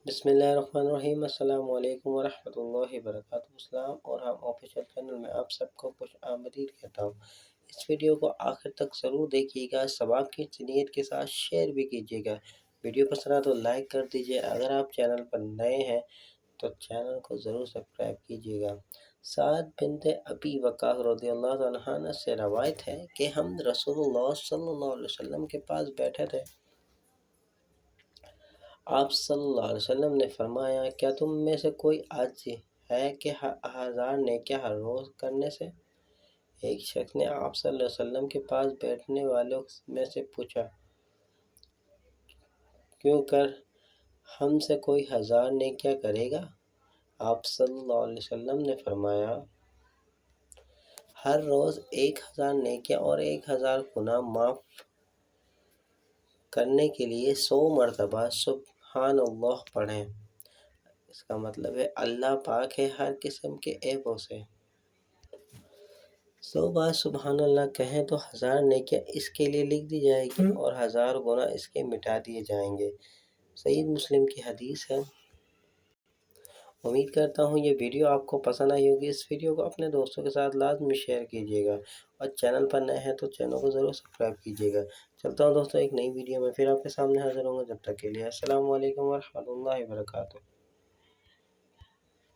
بسم اللہ الرحمن الرحیم۔ السلام علیکم ورحمۃ اللہ وبرکاتہ۔ السلام اور ہم آفیشیل چینل میں آپ سب کو خوش آمدید کہتا ہوں۔ اس ویڈیو کو آخر تک ضرور دیکھیے گا، ثواب کی نیت کے ساتھ شیئر بھی کیجیے گا۔ ویڈیو پسند آئے تو لائک کر دیجیے۔ اگر آپ چینل پر نئے ہیں تو چینل کو ضرور سبسکرائب کیجیے گا۔ سعد بنت ابی وقاص رضی اللہ عنہ سے روایت ہے کہ ہم رسول اللہ صلی اللہ علیہ وسلم کے پاس بیٹھے تھے۔ آپ صلی اللہ علیہ وسلم نے فرمایا، کیا تم میں سے کوئی عاجز ہے کہ 1000 نیکیاں ہر روز کرنے سے؟ ایک شخص نے آپ صلی اللہ علیہ وسلم کے پاس بیٹھنے والوں میں سے پوچھا، کیوں کر ہم سے کوئی 1000 نیکیاں کرے گا؟ آپ صلی اللہ علیہ وسلم نے فرمایا، ہر روز 1000 نیکیاں اور 1000 گناہ معاف کرنے کے لیے 100 مرتبہ سبحان اللہ پڑھیں۔ اس کا مطلب ہے اللہ پاک ہے ہر قسم کے عیبوں سے۔ 100 بار سبحان اللہ کہیں تو 1000 نیکیاں اس کے لیے لکھ دی جائے گی اور 1000 گناہ اس کے مٹا دیے جائیں گے۔ صحیح مسلم کی حدیث ہے۔ امید کرتا ہوں یہ ویڈیو آپ کو پسند آئی ہوگی۔ اس ویڈیو کو اپنے دوستوں کے ساتھ لازمی شیئر کیجیے گا اور چینل پر نئے ہیں تو چینل کو ضرور سبسکرائب کیجیے گا۔ چلتا ہوں دوستوں، ایک نئی ویڈیو میں پھر آپ کے سامنے حاضر ہوں گا۔ جب تک کے لیے السلام علیکم ورحمۃ اللہ وبرکاتہ۔